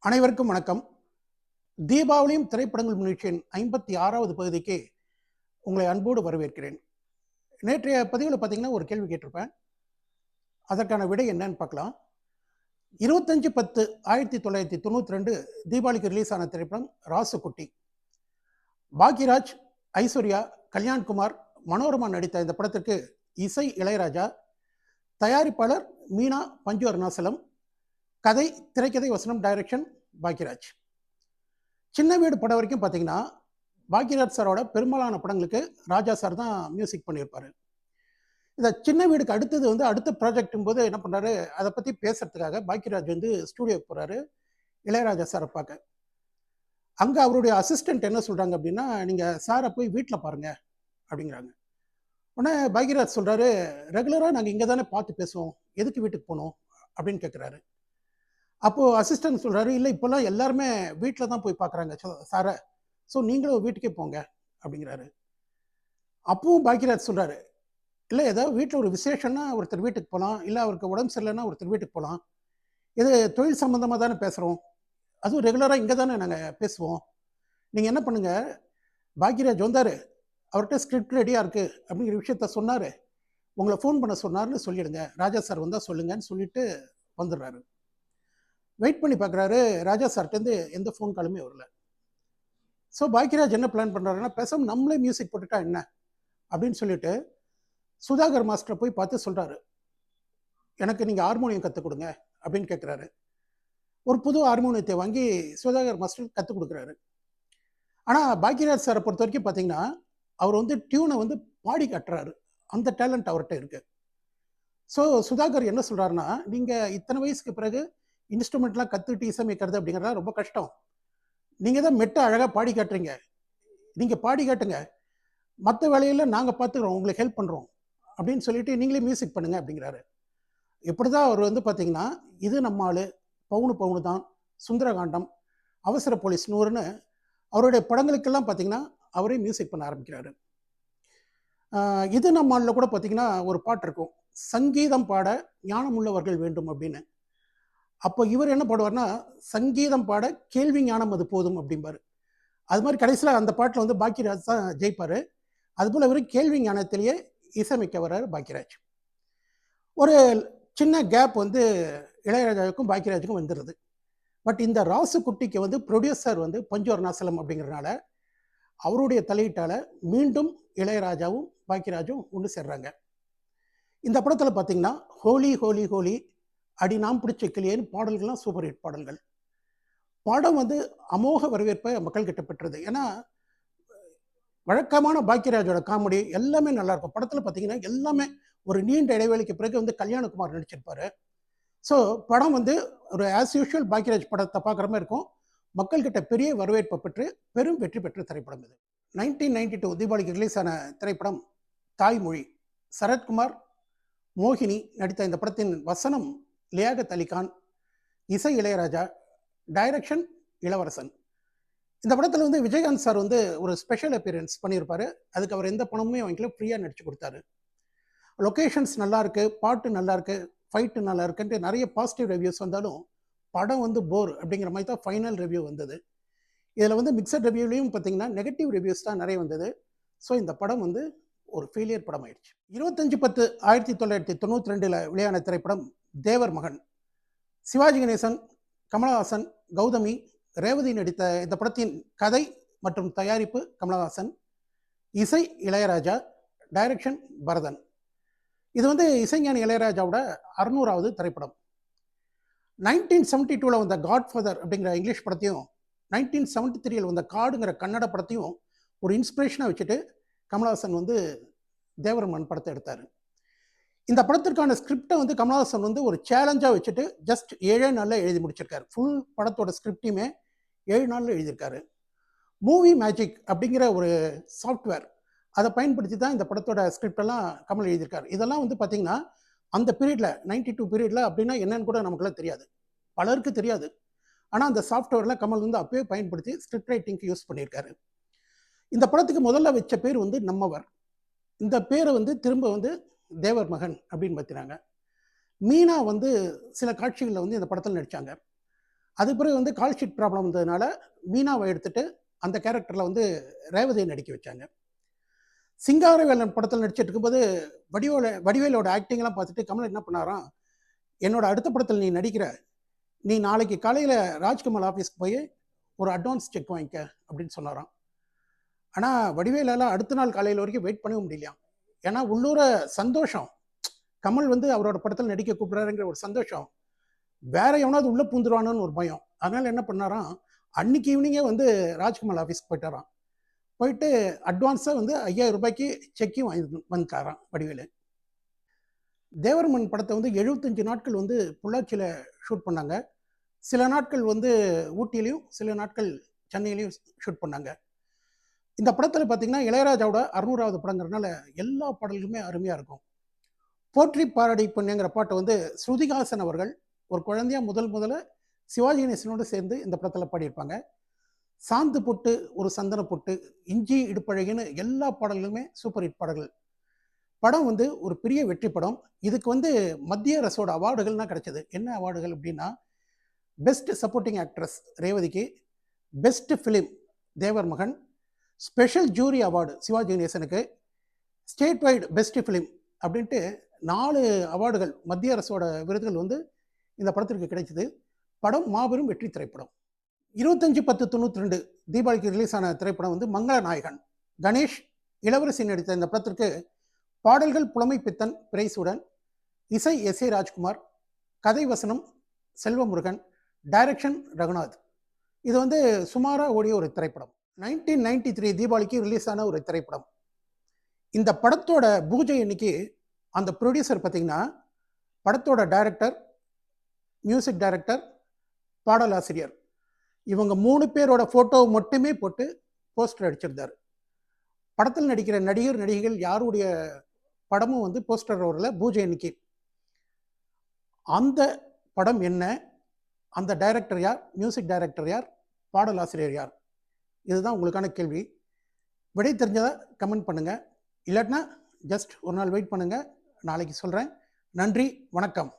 அனைவருக்கும் வணக்கம். தீபாவளியும் திரைப்படங்கள் நிகழ்ச்சியின் 56வது பகுதிக்கு உங்களை அன்போடு வரவேற்கிறேன். நேற்றைய பதிவில் பார்த்தீங்கன்னா ஒரு கேள்வி கேட்டிருப்பேன். அதற்கான விடை என்னன்னு பார்க்கலாம். 25/10/1992 தீபாவளிக்கு ரிலீஸ் ஆன திரைப்படம் ராசுகுட்டி. பாக்யராஜ், ஐஸ்வர்யா, கல்யாண்குமார், மனோரமா நடித்த இந்த படத்திற்கு இசை இளையராஜா, தயாரிப்பாளர் மீனா பஞ்சு அருணாசலம், கதை திரைக்கதை வசனம் டைரக்ஷன் பாக்யராஜ். சின்ன வீடு படம் வரைக்கும் பார்த்தீங்கன்னா பாக்யராஜ் சாரோட பெரும்பாலான படங்களுக்கு ராஜா சார் தான் மியூசிக் பண்ணியிருப்பாரு. இந்த சின்ன வீடுக்கு அடுத்தது அடுத்த ப்ராஜெக்டும் போது என்ன பண்ணுறாரு, அதை பற்றி பேசுறதுக்காக பாக்யராஜ் ஸ்டூடியோக்கு போகிறாரு இளையராஜா சாரை பார்க்க. அங்கே அவருடைய அசிஸ்டன்ட் என்ன சொல்கிறாங்க அப்படின்னா, நீங்கள் சாரை போய் வீட்டில் பாருங்க அப்படிங்கிறாங்க. உடனே பாக்யராஜ் சொல்கிறாரு, ரெகுலராக நாங்கள் இங்கே தானே பார்த்து பேசுவோம், எதுக்கு வீட்டுக்கு போகணும் அப்படின்னு கேட்குறாரு. அப்போது அசிஸ்டன்ட் சொல்கிறாரு, இல்லை இப்போல்லாம் எல்லாருமே வீட்டில் தான் போய் பார்க்குறாங்க சாரை, ஸோ நீங்களும் வீட்டுக்கே போங்க அப்படிங்கிறாரு. அப்பவும் பாக்யராஜ் சொல்கிறாரு, இல்லை ஏதாவது வீட்டில் ஒரு விசேஷம்னா ஒருத்தர் வீட்டுக்கு போகலாம், இல்லை அவருக்கு உடம்பு சரியில்லைன்னா ஒருத்தர் வீட்டுக்கு போகலாம், இது தொழில் சம்மந்தமாக தானே பேசுகிறோம், அதுவும் ரெகுலராக இங்கே தானே நாங்கள் பேசுவோம், நீங்கள் என்ன பண்ணுங்கள், பாக்யராஜ் வந்தார், அவர்கிட்ட ஸ்கிரிப்ட் ரெடியாக இருக்குது அப்படிங்கிற விஷயத்த சொன்னார், உங்களை ஃபோன் பண்ண சொன்னார்னு சொல்லிடுங்க, ராஜா சார் வந்தால் சொல்லுங்கன்னு சொல்லிட்டு வந்துடுறாரு. வெயிட் பண்ணி பார்க்குறாரு, ராஜா சார்ட்டேருந்து எந்த ஃபோன் காலுமே வரல. ஸோ பாக்யராஜ் என்ன பிளான் பண்ணுறாருன்னா, பேசாமல் நம்மளே மியூசிக் போட்டுட்டா என்ன அப்படின்னு சொல்லிட்டு சுதாகர் மாஸ்டரை போய் பார்த்து சொல்கிறாரு, எனக்கு நீங்கள் ஹார்மோனியம் கற்றுக் கொடுங்க அப்படின்னு கேட்குறாரு. ஒரு புது ஹார்மோனியத்தை வாங்கி சுதாகர் மாஸ்டர் கற்றுக் கொடுக்குறாரு. ஆனால் பாக்யராஜ் சாரை பொறுத்த வரைக்கும் பார்த்தீங்கன்னா, அவர் டியூனை பாடி கட்டுறாரு, அந்த டேலண்ட் அவர்கிட்ட இருக்குது. ஸோ சுதாகர் என்ன சொல்கிறாருன்னா, நீங்கள் இத்தனை வயசுக்கு பிறகு இன்ஸ்ட்ருமெண்ட்லாம் கற்றுக்கிட்டு இசையமைக்கிறது அப்படிங்கிறதா ரொம்ப கஷ்டம், நீங்கள் தான் மெட்டை அழகாக பாடி காட்டுறீங்க, நீங்கள் பாடி காட்டுங்க, மற்ற வேலையில் நாங்கள் பார்த்துக்குறோம், உங்களுக்கு ஹெல்ப் பண்ணுறோம் அப்படின்னு சொல்லிட்டு நீங்களே மியூசிக் பண்ணுங்க அப்படிங்கிறாரு. இப்படி தான் அவர் பார்த்தீங்கன்னா, இது நம்ம ஆளு, பவுனு பவுனு தான், சுந்தரகாண்டம், அவசர போலீஸ் 100ன்னு அவருடைய படங்களுக்கெல்லாம் பார்த்தீங்கன்னா அவரே மியூசிக் பண்ண ஆரம்பிக்கிறாரு. இது நம்ம ஆளில் கூட பார்த்தீங்கன்னா ஒரு பாட்டு இருக்கும், சங்கீதம் பாட ஞானமுள்ளவர்கள் வேண்டும் அப்படின்னு. அப்போ இவர் என்ன பாடுவார்னா, சங்கீதம் பாட கேள்வி ஞானம் அது போதும் அப்படிம்பாரு. அது மாதிரி கடைசியில் அந்த பாட்டில் பாக்யராஜ் தான் ஜெயிப்பார். அதுபோல் இவர் கேள்வி ஞானத்திலேயே இசையமைக்க வர்றார் பாக்யராஜ். ஒரு சின்ன கேப் இளையராஜாவுக்கும் பாக்யராஜுக்கும் வந்துடுது. பட் இந்த ராசுகுட்டிக்கு ப்ரொடியூசர் பஞ்சு அருணாசலம் அப்படிங்கிறதுனால அவருடைய தலையீட்டால் மீண்டும் இளையராஜாவும் பாக்யராஜும் ஒன்று சேர்றாங்க. இந்த படத்தில் பார்த்தீங்கன்னா ஹோலி ஹோலி ஹோலி, அடி நாம் பிடிச்ச கிளியேன்னு பாடல்கள்லாம் சூப்பர் ஹிட் பாடல்கள். படம் அமோக வரவேற்பை மக்கள் கிட்ட பெற்றது. ஏன்னா வழக்கமான பாக்யராஜோட காமெடி எல்லாமே நல்லா இருக்கும். படத்தில் பார்த்தீங்கன்னா எல்லாமே ஒரு நீண்ட இடைவெளிக்கு பிறகு கல்யாணகுமார் நடிச்சிருப்பாரு. ஸோ படம் ஒரு ஆஸ் யூஷுவல் பாக்யராஜ் படத்தை பார்க்குற மாதிரி இருக்கும். மக்கள்கிட்ட பெரிய வரவேற்பை பெற்று பெரும் வெற்றி பெற்ற திரைப்படம் இது. 1992 தீபாவளிக்கு ரிலீஸ் ஆன திரைப்படம் தாய்மொழி. சரத்குமார், மோகினி நடித்த இந்த படத்தின் வசனம் லியாகத் அலி கான், இசை இளையராஜா, டைரக்ஷன் இளவரசன். இந்த படத்தில் விஜயகாந்த் சார் ஒரு ஸ்பெஷல் அப்பியரன்ஸ் பண்ணியிருப்பார். அதுக்கு அவர் எந்த பணமுமே வாங்கிக்கல, ஃப்ரீயாக நடிச்சு கொடுத்தாரு. லொக்கேஷன்ஸ் நல்லா இருக்கு, பாட்டு நல்லா இருக்கு, ஃபைட்டு நல்லா இருக்குன்ட்டு நிறைய பாசிட்டிவ் ரிவ்யூஸ் வந்தாலும் படம் போர் அப்படிங்கிற மாதிரி தான் ஃபைனல் ரிவ்யூ வந்தது. இதில் மிக்சட் ரிவ்யூலையும் பார்த்தீங்கன்னா நெகட்டிவ் ரிவ்யூஸ் தான் நிறைய வந்தது. ஸோ இந்த படம் ஒரு ஃபெயிலியர் படம் ஆயிடுச்சு. 25/10/1992 வெளியான திரைப்படம் தேவர் மகன். சிவாஜி கணேசன், கமலஹாசன், கௌதமி, ரேவதி நடித்த இந்த படத்தின் கதை மற்றும் தயாரிப்பு கமலஹாசன், இசை இளையராஜா, டைரக்ஷன் பரதன். இது இசைஞானி இளையராஜாவோட 600வது திரைப்படம். 1972 வந்த காட்ஃபாதர் அப்படிங்கிற இங்கிலீஷ் படத்தையும் 1973 வந்த காடுங்கிற கன்னட படத்தையும் ஒரு இன்ஸ்பிரேஷனாக வச்சுட்டு கமலஹாசன் தேவர் மகன் படத்தை எடுத்தார். இந்த படத்திற்கான ஸ்கிரிப்டை கமலஹாசன் ஒரு சேலஞ்சாக வச்சுட்டு ஜஸ்ட் 7 நாளில் எழுதி முடிச்சிருக்காரு. ஃபுல் படத்தோட ஸ்கிரிப்டையுமே 7 நாளில் எழுதியிருக்காரு. மூவி மேஜிக் அப்படிங்கிற ஒரு சாஃப்ட்வேர் அதை பயன்படுத்தி தான் இந்த படத்தோட ஸ்கிரிப்டெல்லாம் கமல் எழுதியிருக்காரு. இதெல்லாம் பார்த்தீங்கன்னா அந்த பீரியடில் 92 பீரியடில் அப்படின்னா என்னன்னு கூட நமக்குலாம் தெரியாது, பலருக்கு தெரியாது. ஆனால் அந்த சாஃப்ட்வேரில் கமல் அப்பவே பயன்படுத்தி ஸ்கிரிப்ட் ரைட்டிங்க்கு யூஸ் பண்ணியிருக்காரு. இந்த படத்துக்கு முதல்ல வச்ச பேர் நம்மவர். இந்த பேரை திரும்ப தேவர் மகன் அப்படின்னு பார்த்தினாங்க. மீனா சில காட்சிகளில் இந்த படத்தில் நடித்தாங்க. அது பிறகு வந்து கால் ஷீட் ப்ராப்ளம் வந்ததுனால மீனாவை எடுத்துட்டு அந்த கேரக்டரில் வந்து ரேவதியை நடிக்க வச்சாங்க. சிங்காரவேலன் படத்தில் நடிச்சிட்டு இருக்கும்போது வடிவேலோட ஆக்டிங்லாம் பார்த்துட்டு கமல் என்ன பண்ணாராம், என்னோட அடுத்த படத்தில் நீ நடிக்கிற, நீ நாளைக்கு காலையில் ராஜ்கமல் ஆஃபீஸ்க்கு போய் ஒரு அட்வான்ஸ் செக் வாங்கிக்க அப்படின்னு சொன்னாராம். ஆனால் வடிவேலால் அடுத்த நாள் காலையில் வரைக்கும் வெயிட் பண்ணவும் முடியலையாம். ஏன்னா உள்ளூர சந்தோஷம், கமல் வந்து அவரோட படத்தில் நடிக்க கூப்பிட்றாருங்கிற ஒரு சந்தோஷம், வேற எவனாவது உள்ளே பூந்துருவானோன்னு ஒரு பயம். அதனால என்ன பண்ணாராம், அன்னைக்கு ஈவினிங்கே வந்து ராஜ்கமல் ஆஃபீஸ்க்கு போயிட்டாராம். போயிட்டு அட்வான்ஸாக வந்து 5000 ரூபாய்க்கு செக்கையும் வாங்கி வந்துட்டாராம் வடிவேலு. தேவர்மன் படத்தை வந்து 75 நாட்கள் வந்து பொள்ளாச்சியில் ஷூட் பண்ணாங்க. சில நாட்கள் வந்து ஊட்டிலையும் சில நாட்கள் சென்னையிலையும் ஷூட் பண்ணாங்க. இந்த படத்தில் பார்த்தீங்கன்னா இளையராஜாவோட 600வது படங்கிறதுனால எல்லா பாடல்களுமே அருமையாக இருக்கும். போற்றி பாரடி பொண்ணுங்கிற பாட்டை வந்து ஸ்ருதிஹாசன் அவர்கள் ஒரு குழந்தையா முதல்ல சிவாஜி கணேசனோடு சேர்ந்து இந்த படத்தில் பாடியிருப்பாங்க. சாந்து பொட்டு ஒரு சந்தன பொட்டு, இஞ்சி இடுப்பழகின்னு எல்லா பாடல்களுமே சூப்பர் ஹிட் பாடல்கள். படம் வந்து ஒரு பெரிய வெற்றி படம். இதுக்கு வந்து மத்திய அரசோட அவார்டுகள்லாம் கிடைச்சது. என்ன அவார்டுகள் அப்படின்னா, பெஸ்ட் சப்போர்ட்டிங் ஆக்ட்ரஸ் ரேவதிக்கு, best film Thevar Magan, special jury award Sivaji கணேசனுக்கு, ஸ்டேட் வைடு பெஸ்ட் ஃபிலிம் அப்படின்ட்டு 4 அவார்டுகள் மத்திய அரசோட விருதுகள் வந்து இந்த படத்திற்கு கிடைச்சது. படம் மாபெரும் வெற்றி திரைப்படம். 25/10/92 தீபாவளிக்கு ரிலீஸ் ஆன திரைப்படம் வந்து மங்கள நாயகன். கணேஷ், இளவரசி நடித்த இந்த படத்திற்கு பாடல்கள் புலமை பித்தன் பிரைசுடன், இசை எஸ்.ஏ. ராஜ்குமார், கதை வசனம் செல்வமுருகன், டைரக்ஷன் ரகுநாத். இது வந்து சுமாராக ஓடிய ஒரு திரைப்படம். 1993 தீபாவளிக்கு ரிலீஸ் ஆன ஒரு திரைப்படம். இந்த படத்தோட பூஜை அன்னைக்கு அந்த ப்ரொடியூசர் பார்த்தீங்கன்னா, படத்தோட டைரக்டர், மியூசிக் டைரக்டர், பாடலாசிரியர் இவங்க 3 பேரோட ஃபோட்டோ மட்டுமே போட்டு போஸ்டர் அடிச்சிருந்தார். படத்தில் நடிக்கிற நடிகர் நடிகைகள் யாருடைய படமும் வந்து போஸ்டர் வரல பூஜை அன்னைக்கு. அந்த படம் என்ன, அந்த டைரக்டர் யார், மியூசிக் டைரக்டர் யார், பாடலாசிரியர் யார், இதுதான் உங்களுக்கான கேள்வி. விடை தெரிஞ்சதை கமெண்ட் பண்ணுங்கள். இல்லாட்டினா ஜஸ்ட் ஒரு நாள் வெயிட் பண்ணுங்கள், நாளைக்கு சொல்கிறேன். நன்றி, வணக்கம்.